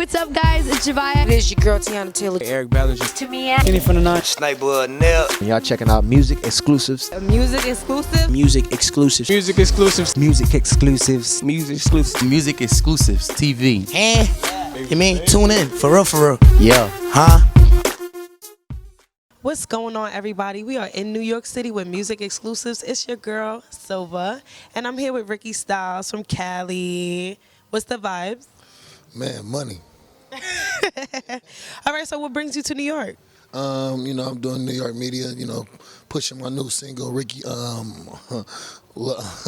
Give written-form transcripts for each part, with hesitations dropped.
what's up, guys? It's Javaya. This is your girl Tiana Taylor. Eric Ballinger. Tamia. Kenny from the Night. Sniper Nell. Y'all checking out music exclusives. Music exclusive. Music exclusives. Music exclusives. Music exclusives. Music exclusives. Music exclusives. TV. You mean tune in for real? Yeah. Huh? What's going on, everybody? We are in New York City with Music Exclusives. It's your girl, Silva, and I'm here with Ricky Styles from Cali. What's the vibes? Man, money. All right, so what brings you to New York? I'm doing New York media, pushing my new single, Ricky,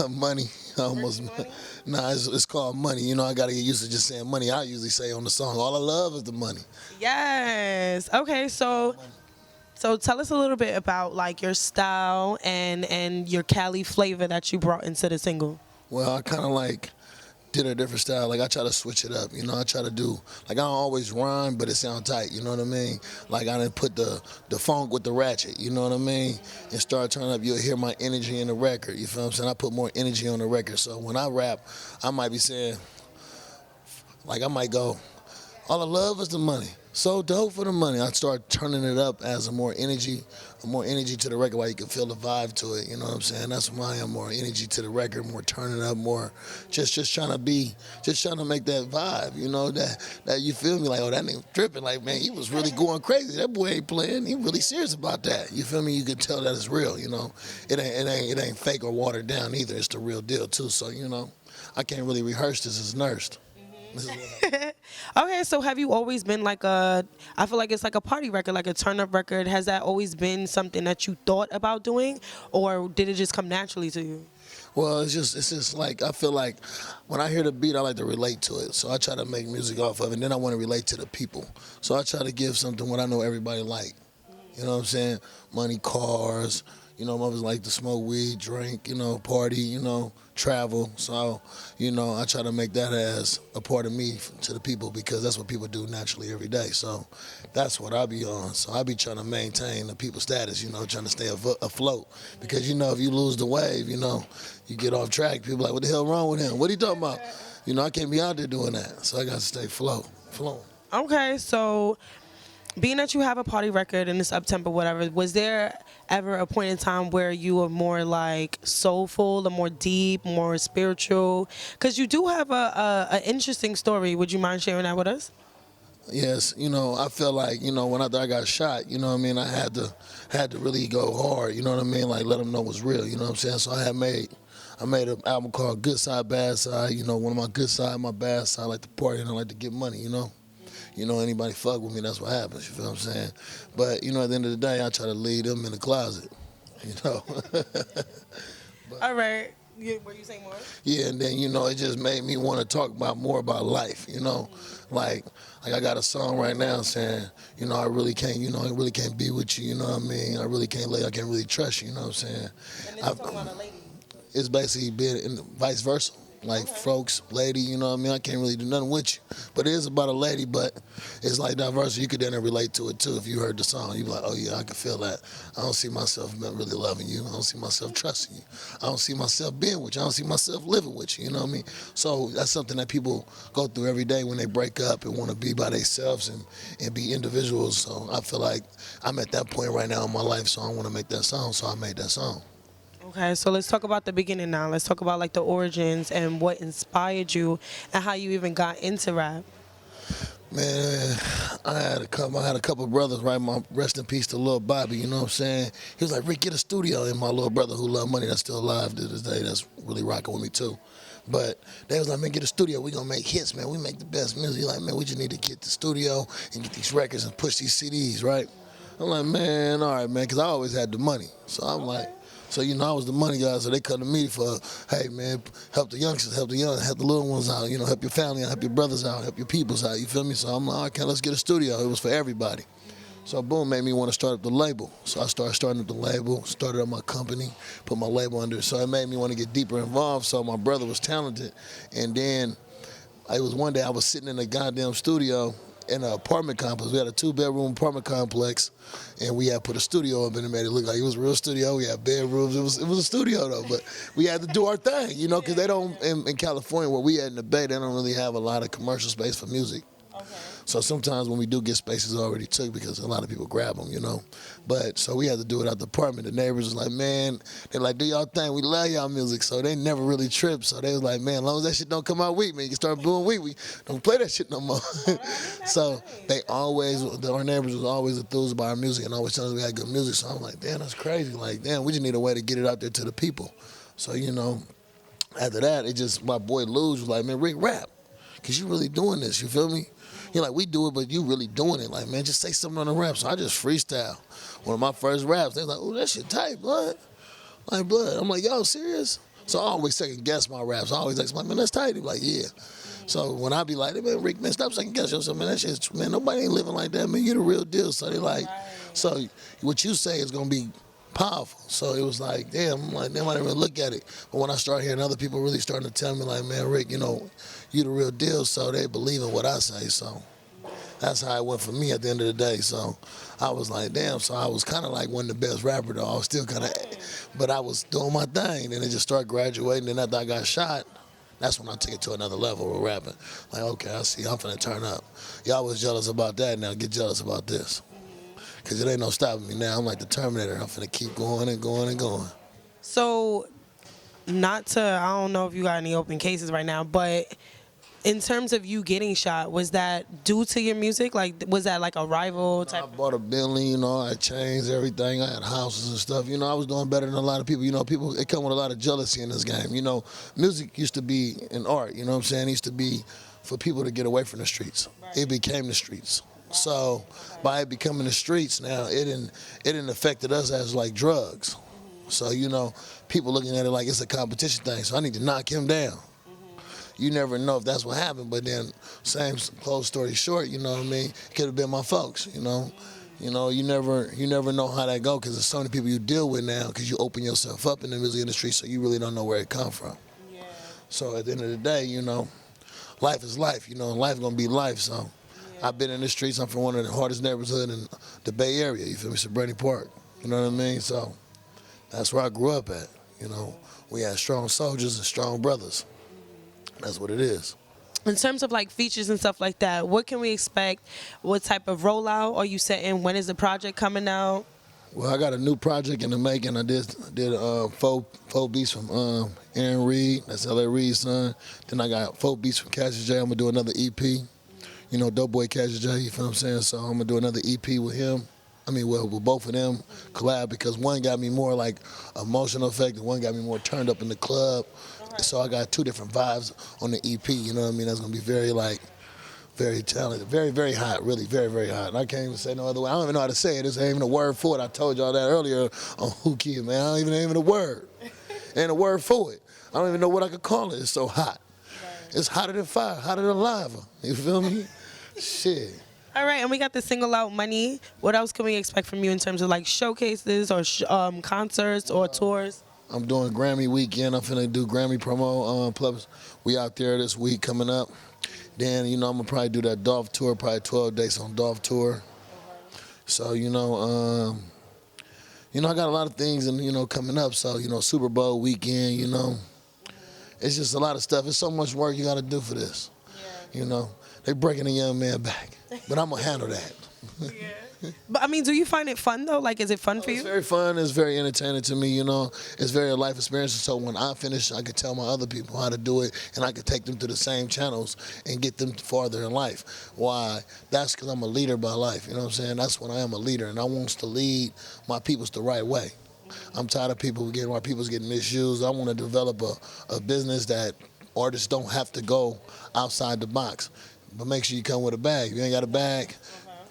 Money. Nah, it's called Money. I got to get used to just saying money. I usually say on the song, all I love is the money. Yes. Okay, so tell us a little bit about like your style and your Cali flavor that you brought into the single. Well, I kind of did a different style. I try to switch it up. I try to do, I don't always rhyme, but it sound tight. You know what I mean? I didn't put the funk with the ratchet. You know what I mean? And start turning up. You'll hear my energy in the record. You feel what I'm saying? I put more energy on the record. So when I rap, I might be saying, I might go, all I love is the money. So dope for the money. I start turning it up as a more energy to the record, while you can feel the vibe to it. You know what I'm saying? That's why I'm more energy to the record, more turning up, more just trying to make that vibe. That you feel me that nigga tripping. Man, he was really going crazy. That boy ain't playing. He really serious about that. You feel me? You can tell that it's real. It ain't fake or watered down either. It's the real deal too. So I can't really rehearse this. It's nursed. Okay, so have you always been I feel like it's like a party record, like a turn-up record. Has that always been something that you thought about doing, or did it just come naturally to you? Well, it's just I feel like when I hear the beat, I like to relate to it. So I try to make music off of it, and then I want to relate to the people. So I try to give something what I know everybody like. You know what I'm saying? Money, cars. Mothers like to smoke weed, drink, party, travel. So, I try to make that as a part of me to the people, because that's what people do naturally every day. So that's what I be on. So I be trying to maintain the people's status, trying to stay afloat. Because, if you lose the wave, you get off track. People like, what the hell wrong with him? What are you talking about? I can't be out there doing that. So I got to stay flowing. Okay, so being that you have a party record and it's up-tempo, whatever, was there ever a point in time where you were more soulful or more deep, more spiritual? Because you do have an interesting story. Would you mind sharing that with us? Yes, I feel like, when I got shot, I had to really go hard, let them know what's real, you know what I'm saying? So I made an album called Good Side, Bad Side. One of my good side, my bad side, I like to party and I like to get money, anybody fuck with me, that's what happens, you feel what I'm saying? But, at the end of the day, I try to leave them in the closet, All right. Were you saying more? Yeah, and then, it just made me want to talk more about life, Like I got a song right now saying, I really can't be with you, you know what I mean? I can't really trust you, you know what I'm saying? And it's talking about a lady. It's basically been vice versa. Folks, lady, you know what I mean? I can't really do nothing with you. But it is about a lady, but it's diversity. You could then relate to it too. If you heard the song, you'd be like, oh yeah, I can feel that. I don't see myself really loving you. I don't see myself trusting you. I don't see myself being with you. I don't see myself living with you, you know what I mean? So that's something that people go through every day when they break up and want to be by themselves and be individuals. So I feel like I'm at that point right now in my life, so I want to make that song, so I made that song. Okay, so let's talk about the beginning now. Let's talk about the origins and what inspired you and how you even got into rap. Man, I had a couple brothers, right? Rest in peace to Lil Bobby, you know what I'm saying? He was like, Rick, get a studio. And my little brother who loved money, that's still alive to this day, that's really rocking with me too. But they was like, man, get a studio. We gonna make hits, man. We make the best music. Like, man, we just need to get the studio and get these records and push these CDs, right? I'm like, man, all right, man, because I always had the money. So I'm like, so, I was the money guy, so they come to me for, hey, man, help the youngsters, help the little ones out, help your family out, help your brothers out, help your peoples out, you feel me? So I'm like, okay, let's get a studio. It was for everybody. So, boom, made me want to start up the label. So I started starting up the label, started up my company, put my label under it. So it made me want to get deeper involved. So my brother was talented. And then it was one day I was sitting in a goddamn studio in an apartment complex. We had a 2-bedroom apartment complex, and we had put a studio up in it, made it look like it was a real studio. We had bedrooms. It was a studio though, but we had to do our thing, because they don't in California where we at in the Bay, they don't really have a lot of commercial space for music. Okay. So sometimes when we do get spaces already took because a lot of people grab them, you know. But so we had to do it out the apartment. The neighbors was like, man, they're like, do y'all thing. We love y'all music. So they never really tripped. So they was like, man, as long as that shit don't come out weak, man, you can start booing weak. We don't play that shit no more. So they always, our neighbors was always enthused by our music and always telling us we had good music. So I'm like, damn, that's crazy. Like, damn, we just need a way to get it out there to the people. So, you know, after that, it just, my boy Luge was like, man, Rick, rap. Because you really doing this, you feel me? You're like, we do it, but you really doing it. Like, man, just say something on the rap. So I just freestyle. One of my first raps, they was like, oh, that shit tight, blood. Like, blood. I'm like, yo, serious? So I always second guess my raps. I always ask, like, man, that's tight. He be like, yeah. So when I be like, hey, man, Rick, man, stop second guess yourself, man. That shit's, man, nobody ain't living like that, man. You the real deal. So they like, so what you say is going to be powerful. So it was like, damn, I'm like, damn, I didn't really look at it. But when I start hearing other people really starting to tell me, like, man, Rick, you know, you the real deal, so they believe in what I say. So that's how it went for me at the end of the day. So I was like, damn, so I was kind of like one of the best rappers, though. I was still kind of, but I was doing my thing. Then it just started graduating. And after I got shot, that's when I took it to another level with rapping. Like, okay, I see, I'm finna turn up. Y'all was jealous about that, now get jealous about this. Because it ain't no stopping me now. I'm like the Terminator. I'm finna keep going and going and going. So, not to, I don't know if you got any open cases right now, but in terms of you getting shot, was that due to your music? Like, was that like a rival type? I bought a Bentley, you know, I had chains, everything. I had houses and stuff. You know, I was doing better than a lot of people. You know, people, it come with a lot of jealousy in this game. You know, music used to be an art, you know what I'm saying? It used to be for people to get away from the streets. It became the streets. So by it becoming the streets now, it didn't affected us as like drugs. So, you know, people looking at it like it's a competition thing. So I need to knock him down. You never know if that's what happened, but then same close story short, you know what I mean? It could have been my folks, you know. You know, you never know how that go because there's so many people you deal with now because you open yourself up in the music industry, so you really don't know where it come from. Yeah. So at the end of the day, you know, life is life, you know, and life gonna be life, so. Yeah. I've been in the streets. I'm from one of the hardest neighborhoods in the Bay Area, you feel me, Sabrina Park, you know what I mean? So that's where I grew up at, you know. We had strong soldiers and strong brothers. That's what it is. In terms of like features and stuff like that, what can we expect? What type of rollout are you setting? When is the project coming out? Well, I got a new project in the making. I did four beats from Aaron Reed, that's L.A. Reed's son. Then I got 4 beats from Cassius J. I'm gonna do another EP. You know, Dope Boy Cassius J. You feel what I'm saying? So I'm gonna do another EP with him. I mean, well, with both of them collab because one got me more like emotional effect and one got me more turned up in the club. So I got 2 different vibes on the EP, you know what I mean? That's gonna be very like, very talented, very, very hot, really, very, very hot. And I can't even say no other way. I don't even know how to say it. There's ain't even a word for it. I told y'all that earlier on Who Kid, man. I don't even a word. Ain't a word for it. I don't even know what I could call it. It's so hot. It's hotter than fire, hotter than lava. You feel me? Shit. All right, and we got the single out, Money. What else can we expect from you in terms of like showcases or concerts or tours? I'm doing Grammy weekend. I'm finna do Grammy promo. Plus, we out there this week coming up. Then, you know, I'm gonna probably do that Dolph tour, probably 12 days on Dolph tour. So, you know, I got a lot of things and you know coming up. So, you know, Super Bowl weekend. You know, it's just a lot of stuff. It's so much work you got to do for this. Yeah. You know, they breaking a young man back, but I'm gonna handle that. Yeah. But I mean, do you find it fun though? Like, is it fun for you? It's very fun. It's very entertaining to me. You know, it's very a life experience. So when I finish, I can tell my other people how to do it, and I can take them to the same channels and get them farther in life. Why? That's because I'm a leader by life. You know what I'm saying? That's when I am a leader, and I want to lead my peoples the right way. I'm tired of our people's getting misused. I want to develop a business that artists don't have to go outside the box, but make sure you come with a bag. If you ain't got a bag.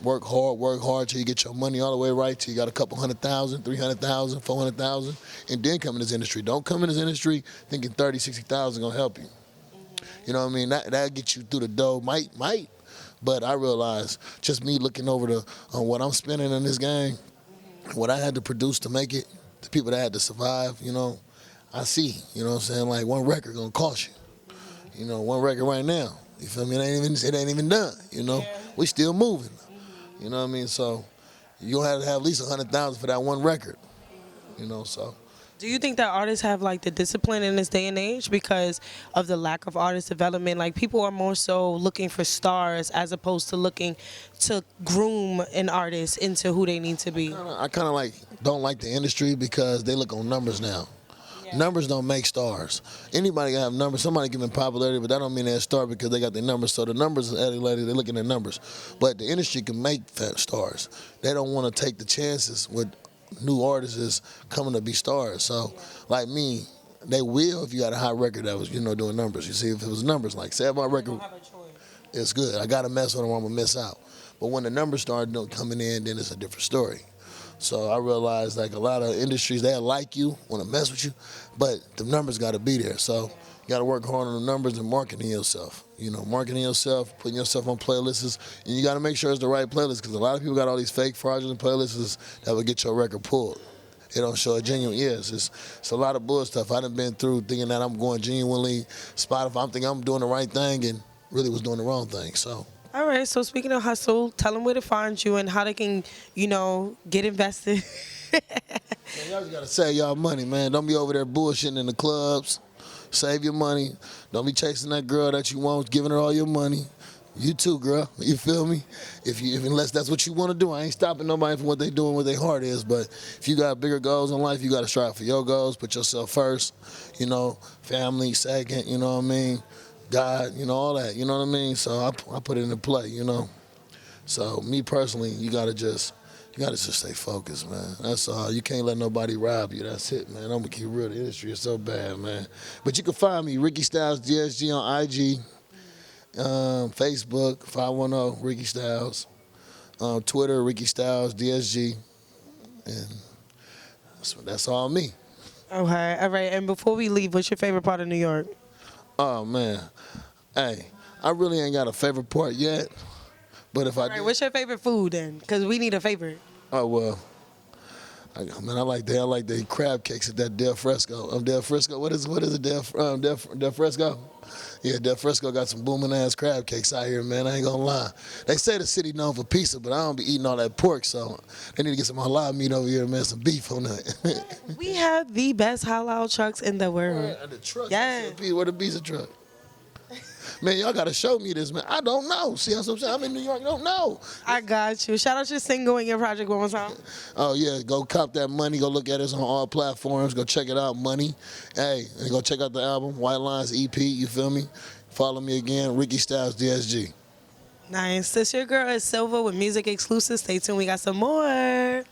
Work hard till you get your money all the way right, till you got a couple 100,000, 300,000, 400,000, and then come in this industry. Don't come in this industry thinking 30, 60,000 gonna help you. You know what I mean? That'll get you through the door, might. But I realize just me looking over on what I'm spending in this game, what I had to produce to make it, the people that had to survive, you know, I see, you know what I'm saying? Like one record gonna cost you. You know, one record right now. You feel me? It ain't even done, you know? Yeah. We still moving. You know what I mean? So you'll have to have at least 100,000 for that one record. You know, so Do you think that artists have like the discipline in this day and age because of the lack of artist development? Like people are more so looking for stars as opposed to looking to groom an artist into who they need to be. I kind of like don't like the industry because they look on numbers now. Numbers don't make stars. Anybody can have numbers. Somebody giving popularity, but that don't mean they're a star because they got their numbers. So the numbers, they're looking at numbers. But the industry can make that stars. They don't want to take the chances with new artists coming to be stars. So, like me, they will if you got a hot record that was, doing numbers. You see, if it was numbers, like say if my record, it's good. I got to mess with them or I'm going to miss out. But when the numbers start coming in, then it's a different story. So I realized like a lot of industries, they like you, want to mess with you, but the numbers got to be there. So you got to work hard on the numbers and marketing yourself. Marketing yourself, putting yourself on playlists, and you got to make sure it's the right playlist because a lot of people got all these fake fraudulent playlists that will get your record pulled. It don't show a genuine. Yes, it's a lot of bull stuff. I done been through thinking that I'm going genuinely Spotify. I'm thinking I'm doing the right thing and really was doing the wrong thing. So. All right, so speaking of hustle, tell them where to find you and how they can, get invested. Man, y'all just gotta save y'all money, man. Don't be over there bullshitting in the clubs. Save your money. Don't be chasing that girl that you want, giving her all your money. You too, girl. You feel me? Unless that's what you want to do. I ain't stopping nobody from what they doing, what their heart is. But if you got bigger goals in life, you got to strive for your goals. Put yourself first. Family second. You know what I mean? God, all that, you know what I mean? So I put it into play, So me personally, you gotta just stay focused, man. That's all. You can't let nobody rob you. That's it, man. I'm gonna keep real. The industry is so bad, man. But you can find me, Ricky Styles DSG on IG, Facebook, 510 Ricky Styles, Twitter, Ricky Styles DSG, and that's all me. Okay, all right. And before we leave, what's your favorite part of New York? Oh, man. Hey, I really ain't got a favorite part yet. But if I do. What's your favorite food then? Because we need a favorite. Oh, well. I like the crab cakes at that Del Fresco. Del Fresco. What is it? Del Fresco? Yeah, Del Fresco got some booming ass crab cakes out here, man. I ain't gonna lie. They say the city known for pizza, but I don't be eating all that pork, so they need to get some halal meat over here, man. Some beef on that. We have the best halal trucks in the world. Right, the truck. Yeah. Where the pizza truck? Man, y'all gotta show me this, man. I don't know. See what I'm saying? I'm in New York. I don't know. I got you. Shout out your single and your project one more time. Oh yeah, go cop that Money. Go look at us on all platforms. Go check it out, Money. Hey, and go check out the album, White Lines EP. You feel me? Follow me again, Ricky Styles DSG. Nice. This your girl is Silva with Music Exclusive. Stay tuned. We got some more.